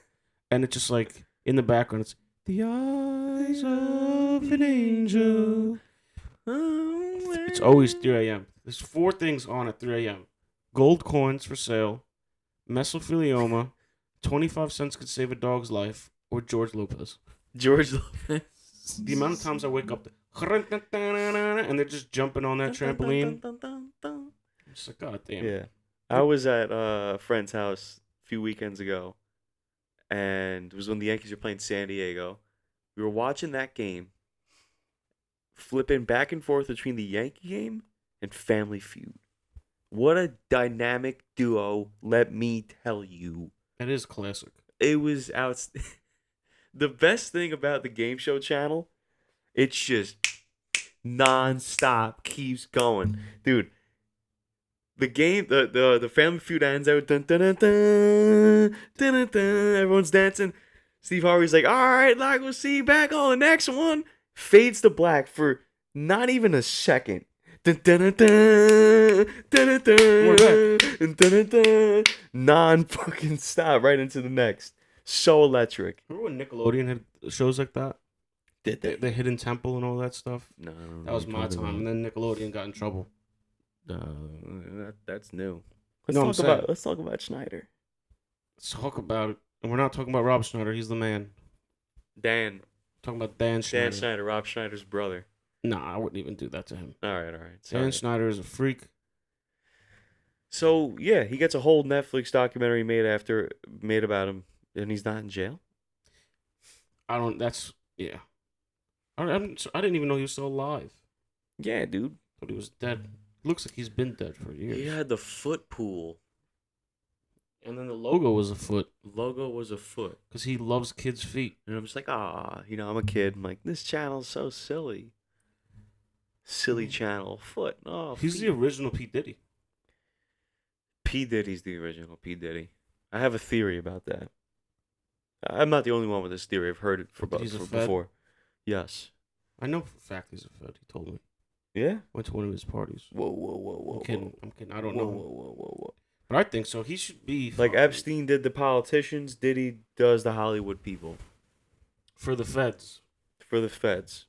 And it's just like in the background, it's the eyes of an angel. It's always 3 a.m. There's 4 things on at 3 a.m. Gold coins for sale, mesothelioma, 25 cents could save a dog's life, or George Lopez. George Lopez. The amount of times I wake up and they're just jumping on that trampoline. I'm just like, God damn. Yeah. I was at a friend's house a few weekends ago, and it was when the Yankees were playing San Diego. We were watching that game, flipping back and forth between the Yankee game and Family Feud. What a dynamic duo, let me tell you. That is classic. It was the best thing about the game show channel, it's just non-stop, keeps going. Dude, the game, the Family Feud ends out, dun, dun, dun, dun, dun, dun, dun, everyone's dancing. Steve Harvey's like, all right, like, we'll see you back on the next one. Fades to black for not even a second. Dun, dun, dun, dun, dun, dun, dun, dun, dun, dun, non-fucking stop right into the next. So electric. Remember when Nickelodeon had shows like that? Did they? The Hidden Temple and all that stuff? No. That was my time. And then Nickelodeon got in trouble. That's new. No, Let's talk about Schneider. Let's talk about it. And we're not talking about Rob Schneider. He's the man. Dan. Talking about Dan Schneider. Dan Schneider, Rob Schneider's brother. Nah, I wouldn't even do that to him. All right. Sorry. Dan Schneider is a freak. So yeah, he gets a whole Netflix documentary made about him, and he's not in jail. Yeah. I didn't even know he was still alive. Yeah, dude. Thought he was dead. Looks like he's been dead for years. He had the foot pool. And then the logo was a foot. Logo was a foot. Because he loves kids' feet. And I'm just like, I'm a kid. I'm like, this channel's so silly. Silly channel. Foot. Oh, he's the original P. Diddy. P. Diddy's the original P. Diddy. I have a theory about that. I'm not the only one with this theory. I've heard it before. Yes. I know for a fact he's a Fed. He told me. Yeah? Went to one of his parties. Whoa. I'm kidding. I don't know. Whoa. But I think so. He should be... Like Epstein did the politicians, Diddy does the Hollywood people. For the feds. For the feds.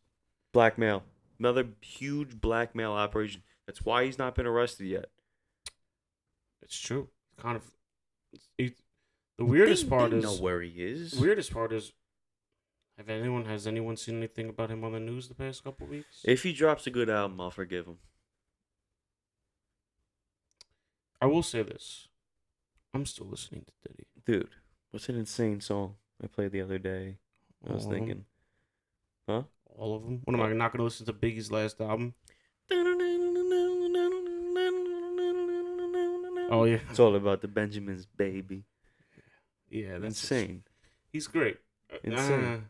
Blackmail. Another huge blackmail operation. That's why he's not been arrested yet. It's true. Kind of... The weirdest part is... know where he is. Weirdest part is... Has anyone seen anything about him on the news the past couple weeks? If he drops a good album, I'll forgive him. I will say this. I'm still listening to Diddy. Dude, what's an insane song I played the other day? I was All of 'em. thinking, huh? All of them. What am I not gonna listen to Biggie's last album? Oh yeah. It's all about the Benjamins, baby. Yeah, that's Insane. He's great. Insane.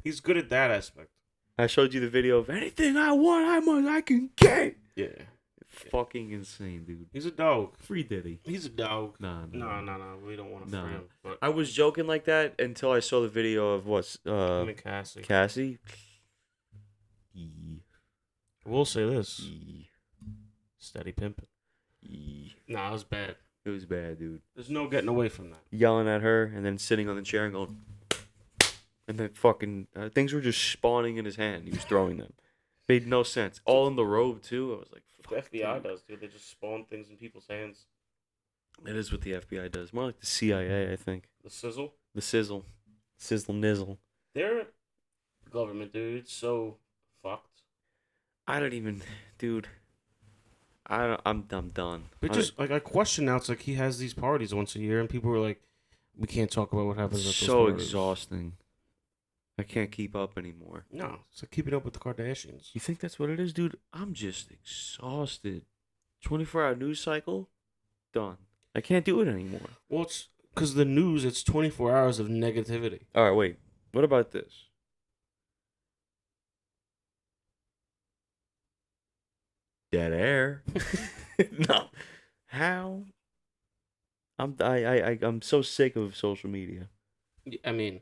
He's good at that aspect. I showed you the video of anything I want, I can get. Yeah. Fucking insane, dude. He's a dog. Free Diddy. He's a dog. Nah. No. We don't want to free him. But I was joking like that until I saw the video of what's him and Cassie. Cassie. I will say this. Steady pimping. Nah, it was bad. It was bad, dude. There's no getting away from that. Yelling at her and then sitting on the chair and going, and then fucking things were just spawning in his hand. He was throwing them. Made no sense. All in the robe too. I was like, fuck, The FBI dude. does, dude. They just spawn things in people's hands. That is what the FBI does. More like the CIA, I think. The sizzle. The sizzle nizzle. Their government, dude, it's so fucked. I don't even, dude. I'm done. But just like I question now, it's like he has these parties once a year, and people were like, "We can't talk about what happens." At those So parties. exhausting. I can't keep up anymore. No, it's like keeping up with the Kardashians. You think that's what it is, dude? I'm just exhausted. 24-hour news cycle, done. I can't do it anymore. Well, it's because the news. It's 24 hours of negativity. All right, wait. What about this? Dead air. No. How? I'm so sick of social media. I mean,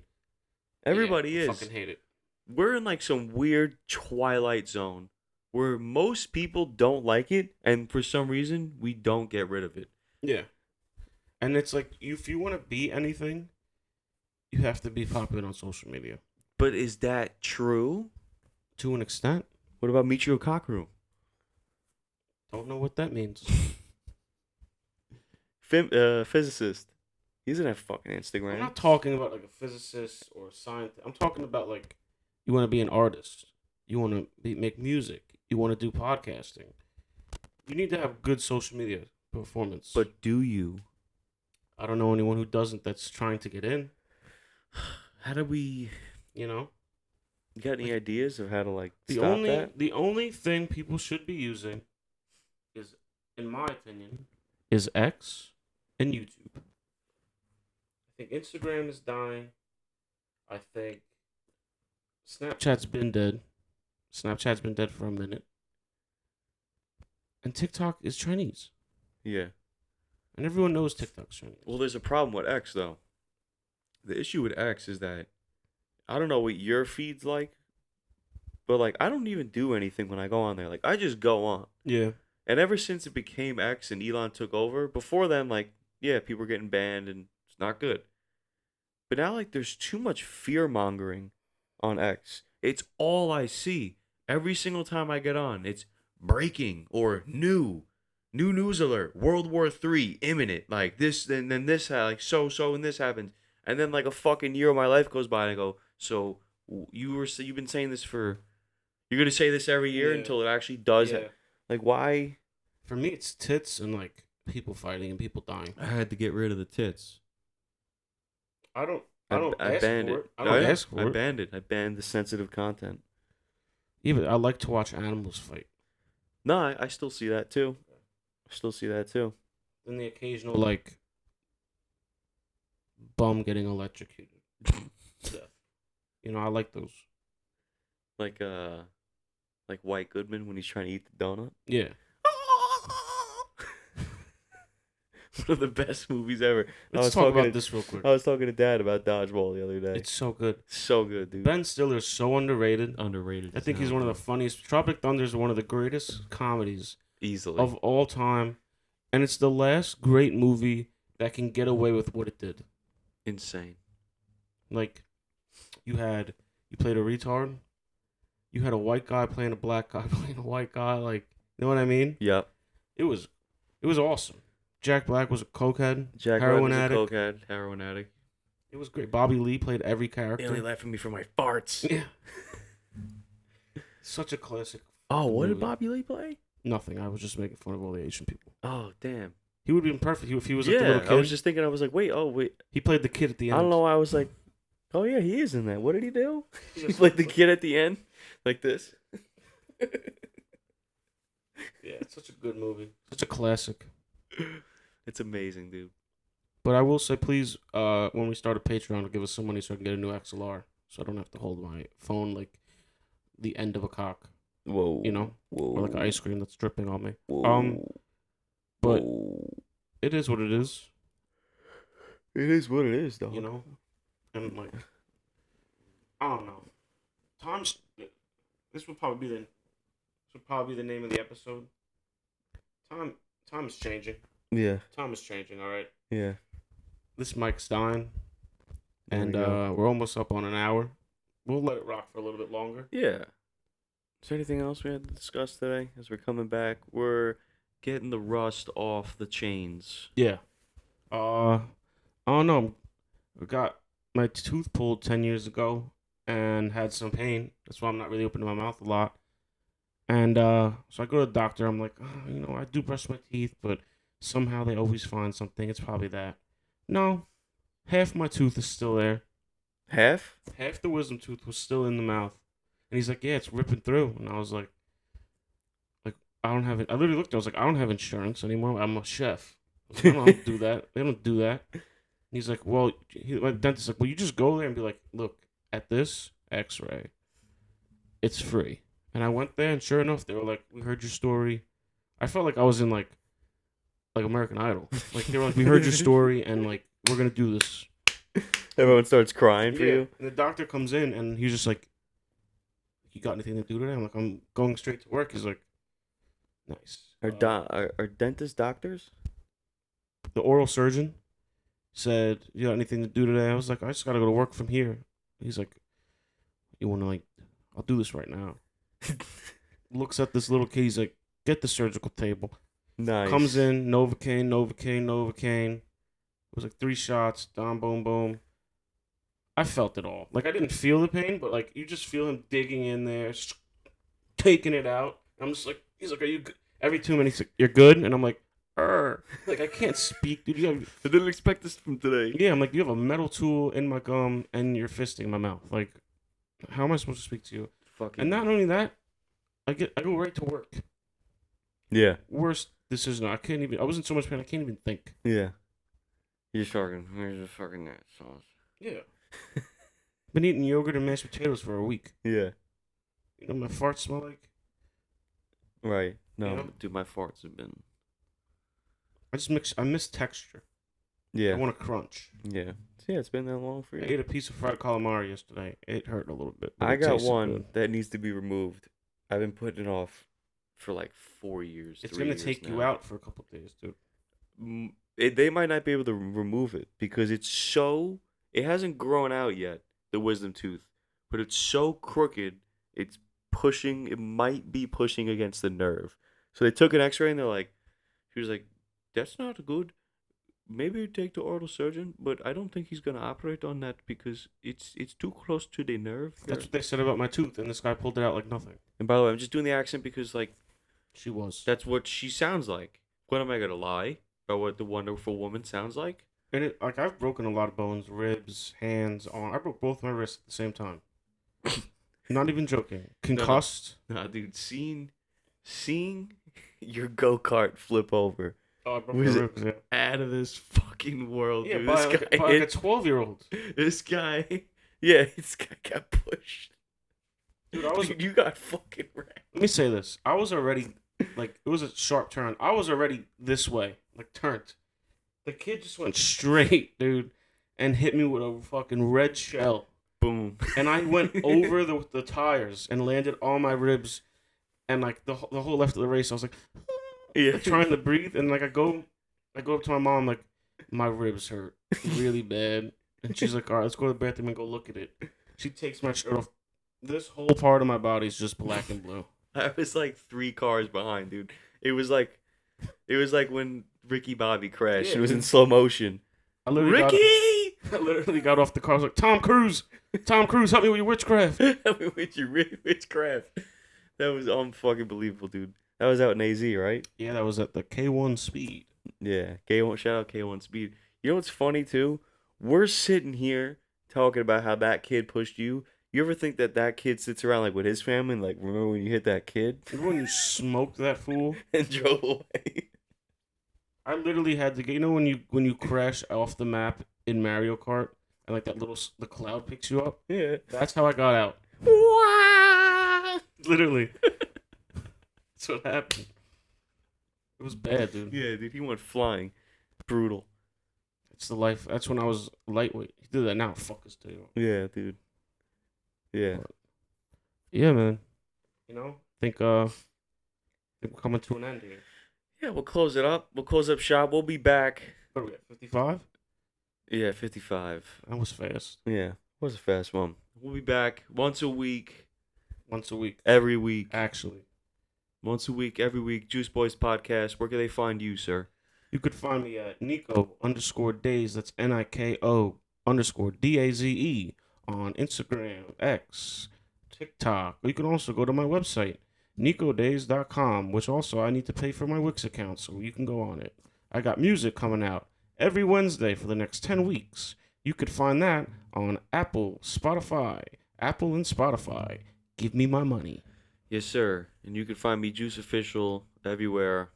Everybody yeah, I is. fucking hate it. We're in like some weird twilight zone where most people don't like it, and for some reason we don't get rid of it. Yeah, and it's like if you want to be anything, you have to be popular on social media. But is that true? To an extent. What about Michio Kaku? Don't know what that means. Physicist. He doesn't have fucking Instagram. I'm not talking about like a physicist or a scientist. I'm talking about like you want to be an artist. You want to make music. You want to do podcasting. You need to have good social media performance. But do you? I don't know anyone who doesn't that's trying to get in. How do we? You know? You got any ideas of how to like The stop only that? the only thing people should be using is, in my opinion, is X and YouTube. I think Instagram is dying. I think Snapchat's been dead. Snapchat's been dead for a minute. And TikTok is Chinese. Yeah. And everyone knows TikTok's Chinese. Well, there's a problem with X though. The issue with X is that I don't know what your feed's like, but like I don't even do anything when I go on there. Like I just go on. Yeah. And ever since it became X and Elon took over, before then, like, yeah, people were getting banned and it's not good. But now, like, there's too much fear mongering on X. It's all I see. Every single time I get on, it's breaking or new news alert, World War III imminent, like this, and then this, like, and this happens. And then, like, a fucking year of my life goes by and I go, so you've been saying this you're going to say this every year until it actually does it. Like, why? For me, it's tits and, like, people fighting and people dying. I had to get rid of the tits. I don't I ask banned for it. it. I don't ask for I it. banned it. I banned the sensitive content. Yeah, but I like to watch animals fight. No, I still see that too. Then the occasional, like, bum getting electrocuted. Yeah. You know, I like those. Like White Goodman when he's trying to eat the donut. Yeah. One of the best movies ever. Let's talk about this real quick. I was talking to Dad about Dodgeball the other day. It's so good. So good, dude. Ben Stiller's so underrated. Underrated. I think he's one of the funniest. Tropic Thunder is one of the greatest comedies easily of all time. And it's the last great movie that can get away with what it did. Insane. Like, you played a retard. You had a white guy playing a black guy playing a white guy. Like, you know what I mean? Yep. It was awesome. Jack Black was a cokehead, Jack heroin Black was addict. a cokehead, heroin addict. It was great. Bobby Lee played every They character. only laugh at me for my farts. Yeah. Such a classic. Oh, what did movie. Bobby Lee play? Nothing. I was just making fun of all the Asian people. Oh, damn. He would have been perfect if he was like the Yeah, little kid. I was just thinking. I was like, wait, oh wait. He played the kid at the I end. don't know why I was like, oh yeah, he is in that. What did he do? He played the kid at the end, like this. Yeah, it's such a good movie. Such a classic. It's amazing, dude. But I will say, please, when we start a Patreon, give us some money so I can get a new XLR, so I don't have to hold my phone like the end of a cock, Whoa. you know, Whoa. or like ice cream that's dripping on me. Whoa. But Whoa. it is what it is, It is what it is, dog. you know. And like, I don't know. Times. This would probably be the name of the episode. Time is changing. Yeah. Time is changing. All right. Yeah. This mic's dying, There and we go. we're almost up on an hour. We'll let it rock for a little bit longer. Yeah. Is there anything else we had to discuss today as we're coming back? We're getting the rust off the chains. Yeah. I don't know. I got my tooth pulled 10 years ago and had some pain. That's why I'm not really opening my mouth a lot. And so I go to the doctor. I'm like, I do brush my teeth, but somehow they always find something. It's probably that. No, half my tooth is still there. Half? Half the wisdom tooth was still in the mouth. And he's like, yeah, it's ripping through. And I was like, I don't have it. I literally looked. I was like, I don't have insurance anymore. I'm a chef. I don't do that. They don't do that. And he's like, well, my dentist's like, well, you just go there and be like, look, at this X-ray, it's free. And I went there, and sure enough, they were like, we heard your story. I felt like I was in like American Idol. Like they were like, we heard your story, and like we're gonna do this. Everyone starts crying for you. And the doctor comes in, and he's just like, you got anything to do today? I'm like, I'm going straight to work. He's like, nice. Are dentists doctors? The oral surgeon said, you got anything to do today? I was like, I just gotta go to work from here. He's like, you wanna like, I'll do this right now. Looks at this little kid. He's like, get the surgical table. Nice. Comes in, Novocaine. It was like 3 shots, boom, boom, boom. I felt it all. Like, I didn't feel the pain, but like, you just feel him digging in there, taking it out. I'm just like, he's like, are you good? Every 2 minutes, like, you're good? And I'm like, like, I can't speak, dude. I didn't expect this from today. Yeah, I'm like, you have a metal tool in my gum and you're fisting my mouth. Like, how am I supposed to speak to you? Fucking. And not only that, I go right to work. Yeah. Worst decision. I was in so much pain, I can't even think. Yeah. You're just fucking that sauce. Yeah. Been eating yogurt and mashed potatoes for a week. Yeah. You know what my farts smell like? Right. No, You know? dude, my farts have been. I miss texture. Yeah. I want to crunch. Yeah. So yeah, it's been that long for I you. ate a piece of fried calamari yesterday. It hurt a little bit. But I it got tasted one good. that needs to be removed. I've been putting it off for like 4 years. It's 3 gonna years take you now. out for a couple days, dude. They might not be able to remove it because it hasn't grown out yet, the wisdom tooth, but it's so crooked. It might be pushing against the nerve. So they took an X-ray and she was like, that's not good. Maybe take the oral surgeon, but I don't think he's gonna operate on that because it's too close to the nerve. That's what they said about my tooth, and this guy pulled it out like nothing. And by the way, I'm just doing the accent because She was. that's what she sounds like. What am I gonna lie about what the wonderful woman sounds like? And I've broken a lot of bones, ribs, hands, arm. I broke both my wrists at the same time. Not even joking. Concussed. Nah, dude, seeing your go-kart flip over Oh, I broke was my ribs. Yeah, out of this fucking world, yeah dude. by This like guy, a 12-year-old. this guy got pushed. Dude, Dude, you got fucking wrecked. Let me say this. I was already, like, it was a sharp turn. I was already this way, like, turned. The kid just went straight, dude, and hit me with a fucking red shell. Boom. And I went over the tires and landed on my ribs. And, like, the whole left of the race, I was like, Yeah. trying to breathe. And, like, I go up to my mom, like, my ribs hurt really bad. And she's like, all right, let's go to the bathroom and go look at it. She takes my shirt off. This whole part of my body is just black and blue. I was like 3 cars behind, dude. It was like when Ricky Bobby crashed. Yeah, It was in dude. slow motion. I literally Ricky! I literally got off the car. I was like, Tom Cruise, help me with your witchcraft. With your witchcraft. That was unfucking believable, dude. That was out in AZ, right? Yeah, that was at the K1 speed. Yeah, K1. Shout out K1 Speed. You know what's funny too? We're sitting here talking about how that kid pushed you. You ever think that that kid sits around like with his family and like remember when you hit that kid Remember when you smoked that fool? and drove away? I literally had to get. You know when you crash off the map in Mario Kart and like that the cloud picks you up. Yeah. That's how I got out. Wow. Literally. That's what happened. It was bad, dude. Yeah, dude, he went flying. Brutal. It's the life. That's when I was lightweight. He did that now. Fuck his tail. Yeah, dude. Yeah. Yeah, man. You know, think we're coming to an end here. Yeah, we'll close it up. We'll close up shop. We'll be back. What are we at? 55? Yeah, 55. That was fast. Yeah, was a fast one. We'll be back once a week, Once a week, every week. actually. Once a week, every week. Juice Boys Podcast. Where can they find you, sir? You could find me at Nico_Daze. That's Niko_DAZE on Instagram, X, TikTok. Or you can also go to my website, NicoDaze.com, which also I need to pay for my Wix account, so you can go on it. I got music coming out every Wednesday for the next 10 weeks. You could find that on Apple, Spotify. Apple and Spotify. Give me my money. Yes, sir. And you can find me Juice Official everywhere,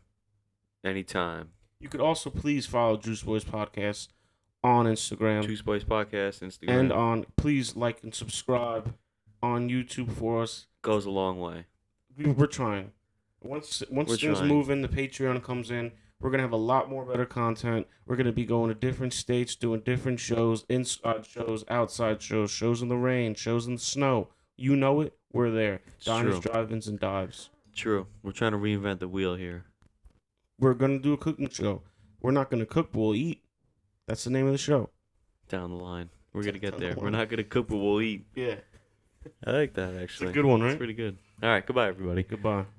anytime. You could also please follow Juice Boys Podcast on Instagram. Juice Boys Podcast, Instagram. And on, please like and subscribe on YouTube for us. Goes a long way. We're trying. Once things trying. move in, the Patreon comes in, we're going to have a lot more better content. We're going to be going to different states, doing different shows, inside shows, outside shows, shows in the rain, shows in the snow. You know it, we're there. Diners, drive-ins, and dives. True. We're trying to reinvent the wheel here. We're going to do a cooking show. We're not going to cook, but we'll eat. That's the name of the show. Down the line. We're going to get Down the there. line. We're not going to cook, but we'll eat. Yeah. I like that, It's actually. a good one, right? It's pretty good. All right. Goodbye, everybody. Goodbye.